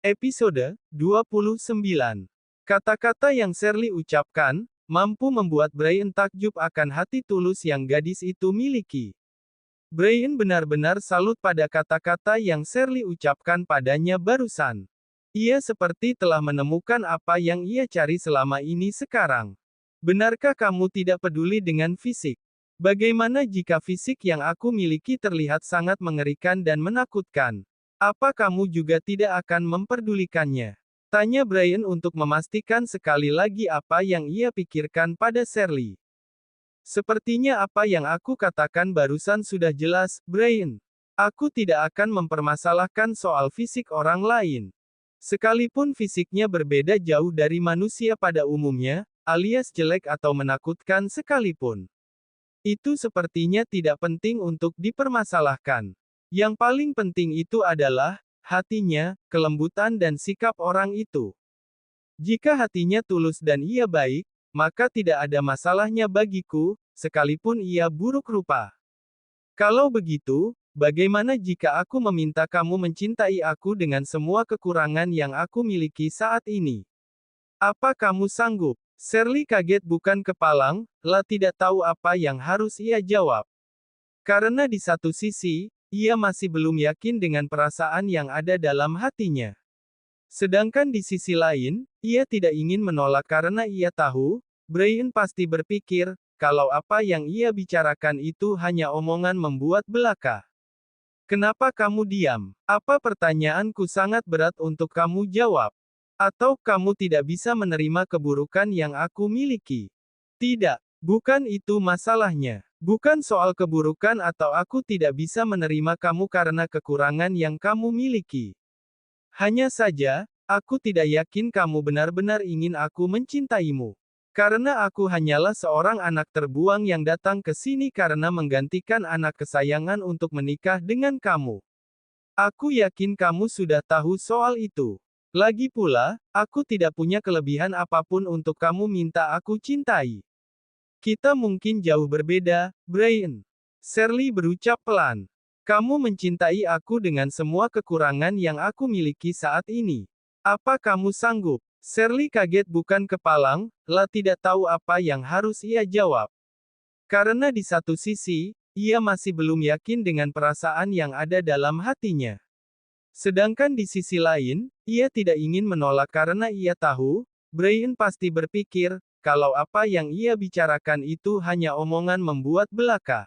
Episode 29. Kata-kata yang Shirley ucapkan, mampu membuat Brian takjub akan hati tulus yang gadis itu miliki. Brian benar-benar salut pada kata-kata yang Shirley ucapkan padanya barusan. Ia seperti telah menemukan apa yang ia cari selama ini sekarang. Benarkah kamu tidak peduli dengan fisik? Bagaimana jika fisik yang aku miliki terlihat sangat mengerikan dan menakutkan? Apa kamu juga tidak akan memperdulikannya? Tanya Brian untuk memastikan sekali lagi apa yang ia pikirkan pada Shirley. Sepertinya apa yang aku katakan barusan sudah jelas, Brian. Aku tidak akan mempermasalahkan soal fisik orang lain. Sekalipun fisiknya berbeda jauh dari manusia pada umumnya, alias jelek atau menakutkan sekalipun. Itu sepertinya tidak penting untuk dipermasalahkan. Yang paling penting itu adalah hatinya, kelembutan dan sikap orang itu. Jika hatinya tulus dan ia baik, maka tidak ada masalahnya bagiku, sekalipun ia buruk rupa. Kalau begitu, bagaimana jika aku meminta kamu mencintai aku dengan semua kekurangan yang aku miliki saat ini? Apa kamu sanggup? Shirley kaget bukan kepalang, tidak tahu apa yang harus ia jawab. Karena di satu sisi, ia masih belum yakin dengan perasaan yang ada dalam hatinya. Sedangkan di sisi lain, ia tidak ingin menolak karena ia tahu, Brian pasti berpikir, kalau apa yang ia bicarakan itu hanya omongan membuat belaka. Kenapa kamu diam? Apa pertanyaanku sangat berat untuk kamu jawab? Atau kamu tidak bisa menerima keburukan yang aku miliki? Tidak, bukan itu masalahnya. Bukan soal keburukan atau aku tidak bisa menerima kamu karena kekurangan yang kamu miliki. Hanya saja, aku tidak yakin kamu benar-benar ingin aku mencintaimu. Karena aku hanyalah seorang anak terbuang yang datang ke sini karena menggantikan anak kesayangan untuk menikah dengan kamu. Aku yakin kamu sudah tahu soal itu. Lagi pula, aku tidak punya kelebihan apapun untuk kamu minta aku cintai. Kita mungkin jauh berbeda, Brian. Shirley berucap pelan. Kamu mencintai aku dengan semua kekurangan yang aku miliki saat ini. Apa kamu sanggup? Shirley kaget bukan kepalang, tidak tahu apa yang harus ia jawab. Karena di satu sisi, ia masih belum yakin dengan perasaan yang ada dalam hatinya. Sedangkan di sisi lain, ia tidak ingin menolak karena ia tahu, Brian pasti berpikir, kalau apa yang ia bicarakan itu hanya omongan membuat belaka.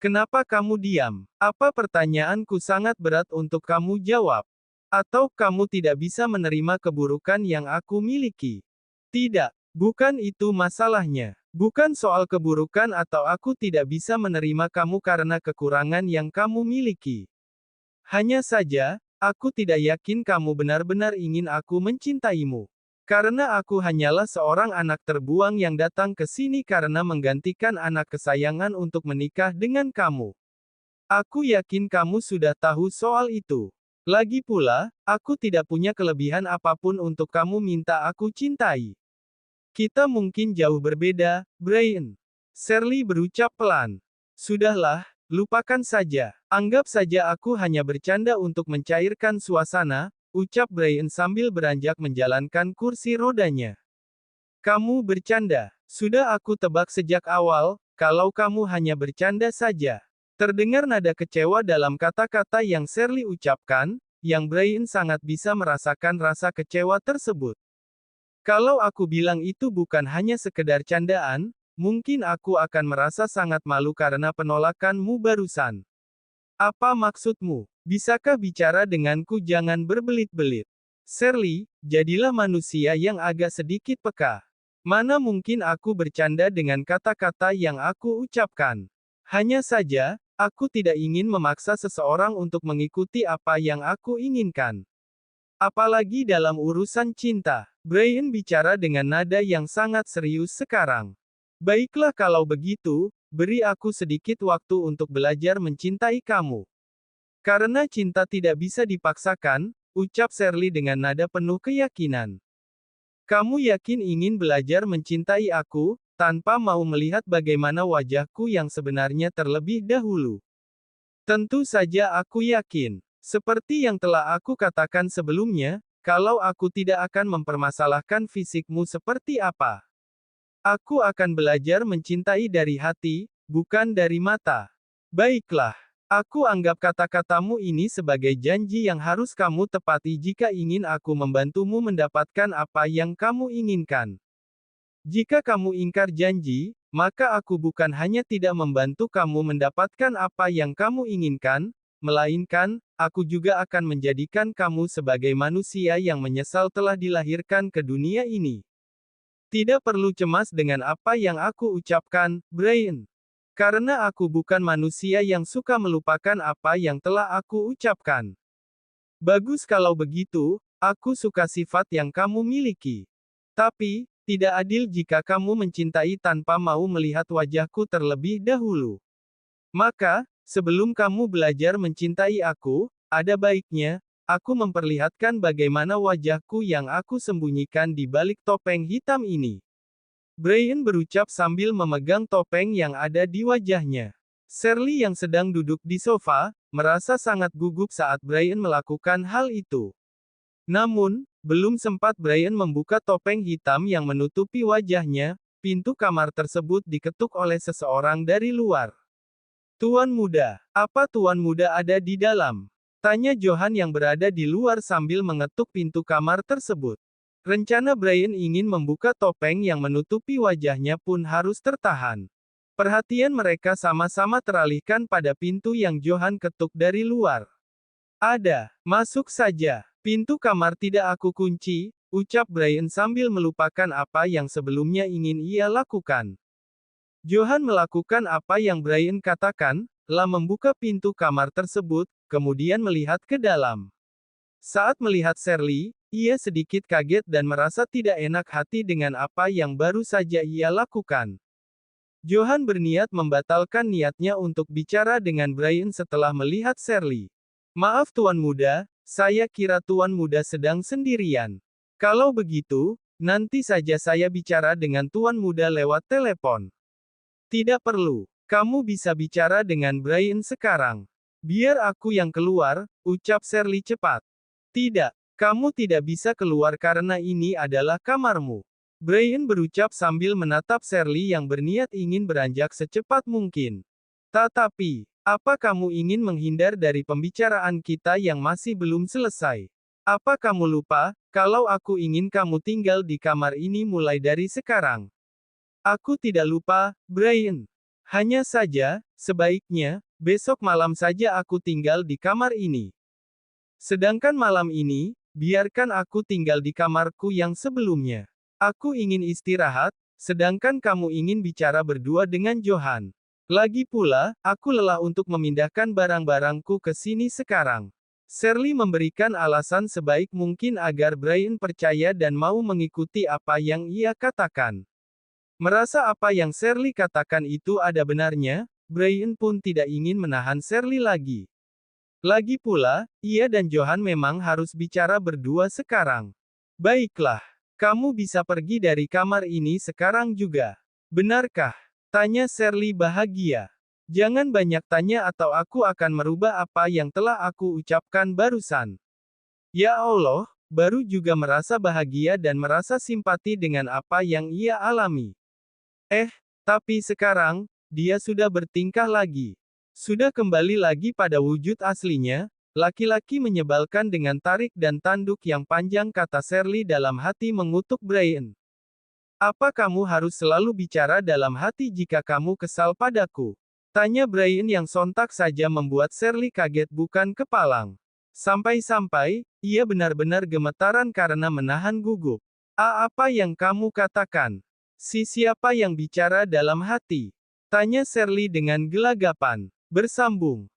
Kenapa kamu diam? Apa pertanyaanku sangat berat untuk kamu jawab? Atau kamu tidak bisa menerima keburukan yang aku miliki? Tidak, bukan itu masalahnya. Bukan soal keburukan atau aku tidak bisa menerima kamu karena kekurangan yang kamu miliki. Hanya saja, aku tidak yakin kamu benar-benar ingin aku mencintaimu. Karena aku hanyalah seorang anak terbuang yang datang ke sini karena menggantikan anak kesayangan untuk menikah dengan kamu. Aku yakin kamu sudah tahu soal itu. Lagi pula, aku tidak punya kelebihan apapun untuk kamu minta aku cintai. Kita mungkin jauh berbeda, Brian. Shirley berucap pelan. Sudahlah, lupakan saja. Anggap saja aku hanya bercanda untuk mencairkan suasana, ucap Brian sambil beranjak menjalankan kursi rodanya. Kamu bercanda. Sudah aku tebak sejak awal, kalau kamu hanya bercanda saja. Terdengar nada kecewa dalam kata-kata yang Shirley ucapkan, yang Brian sangat bisa merasakan rasa kecewa tersebut. Kalau aku bilang itu bukan hanya sekedar candaan, mungkin aku akan merasa sangat malu karena penolakanmu barusan. Apa maksudmu? Bisakah bicara denganku jangan berbelit-belit? Shirley, jadilah manusia yang agak sedikit peka. Mana mungkin aku bercanda dengan kata-kata yang aku ucapkan. Hanya saja, aku tidak ingin memaksa seseorang untuk mengikuti apa yang aku inginkan. Apalagi dalam urusan cinta. Brian bicara dengan nada yang sangat serius sekarang. Baiklah kalau begitu, beri aku sedikit waktu untuk belajar mencintai kamu. Karena cinta tidak bisa dipaksakan, ucap Shirley dengan nada penuh keyakinan. Kamu yakin ingin belajar mencintai aku, tanpa mau melihat bagaimana wajahku yang sebenarnya terlebih dahulu? Tentu saja aku yakin. Seperti yang telah aku katakan sebelumnya, kalau aku tidak akan mempermasalahkan fisikmu seperti apa. Aku akan belajar mencintai dari hati, bukan dari mata. Baiklah. Aku anggap kata-katamu ini sebagai janji yang harus kamu tepati jika ingin aku membantumu mendapatkan apa yang kamu inginkan. Jika kamu ingkar janji, maka aku bukan hanya tidak membantu kamu mendapatkan apa yang kamu inginkan, melainkan, aku juga akan menjadikan kamu sebagai manusia yang menyesal telah dilahirkan ke dunia ini. Tidak perlu cemas dengan apa yang aku ucapkan, Brian. Karena aku bukan manusia yang suka melupakan apa yang telah aku ucapkan. Bagus kalau begitu, aku suka sifat yang kamu miliki. Tapi, tidak adil jika kamu mencintai tanpa mau melihat wajahku terlebih dahulu. Maka, sebelum kamu belajar mencintai aku, ada baiknya, aku memperlihatkan bagaimana wajahku yang aku sembunyikan di balik topeng hitam ini. Brian berucap sambil memegang topeng yang ada di wajahnya. Shirley yang sedang duduk di sofa, merasa sangat gugup saat Brian melakukan hal itu. Namun, belum sempat Brian membuka topeng hitam yang menutupi wajahnya, pintu kamar tersebut diketuk oleh seseorang dari luar. Tuan muda, apa tuan muda ada di dalam? Tanya Johan yang berada di luar sambil mengetuk pintu kamar tersebut. Rencana Brian ingin membuka topeng yang menutupi wajahnya pun harus tertahan. Perhatian mereka sama-sama teralihkan pada pintu yang Johan ketuk dari luar. Ada, masuk saja. Pintu kamar tidak aku kunci, ucap Brian sambil melupakan apa yang sebelumnya ingin ia lakukan. Johan melakukan apa yang Brian katakan, telah membuka pintu kamar tersebut, kemudian melihat ke dalam. Saat melihat Shirley, ia sedikit kaget dan merasa tidak enak hati dengan apa yang baru saja ia lakukan. Johan berniat membatalkan niatnya untuk bicara dengan Brian setelah melihat Shirley. Maaf tuan muda, saya kira tuan muda sedang sendirian. Kalau begitu, nanti saja saya bicara dengan tuan muda lewat telepon. Tidak perlu, kamu bisa bicara dengan Brian sekarang. Biar aku yang keluar, ucap Shirley cepat. Tidak. Kamu tidak bisa keluar karena ini adalah kamarmu. Brian berucap sambil menatap Shirley yang berniat ingin beranjak secepat mungkin. Tetapi, apa kamu ingin menghindar dari pembicaraan kita yang masih belum selesai? Apa kamu lupa, kalau aku ingin kamu tinggal di kamar ini mulai dari sekarang? Aku tidak lupa, Brian. Hanya saja, sebaiknya, besok malam saja aku tinggal di kamar ini. Sedangkan malam ini, biarkan aku tinggal di kamarku yang sebelumnya. Aku ingin istirahat, sedangkan kamu ingin bicara berdua dengan Johan. Lagi pula, aku lelah untuk memindahkan barang-barangku ke sini sekarang. Shirley memberikan alasan sebaik mungkin agar Brian percaya dan mau mengikuti apa yang ia katakan. Merasa apa yang Shirley katakan itu ada benarnya, Brian pun tidak ingin menahan Shirley lagi. Lagi pula, ia dan Johan memang harus bicara berdua sekarang. Baiklah, kamu bisa pergi dari kamar ini sekarang juga. Benarkah? Tanya Shirley bahagia. Jangan banyak tanya atau aku akan merubah apa yang telah aku ucapkan barusan. Ya Allah, baru juga merasa bahagia dan merasa simpati dengan apa yang ia alami. Tapi sekarang, dia sudah bertingkah lagi. Sudah kembali lagi pada wujud aslinya, laki-laki menyebalkan dengan tarik dan tanduk yang panjang kata Shirley dalam hati mengutuk Brian. Apa kamu harus selalu bicara dalam hati jika kamu kesal padaku? Tanya Brian yang sontak saja membuat Shirley kaget bukan kepalang. Sampai-sampai, ia benar-benar gemetaran karena menahan gugup. Apa yang kamu katakan? Siapa yang bicara dalam hati? Tanya Shirley dengan gelagapan. Bersambung.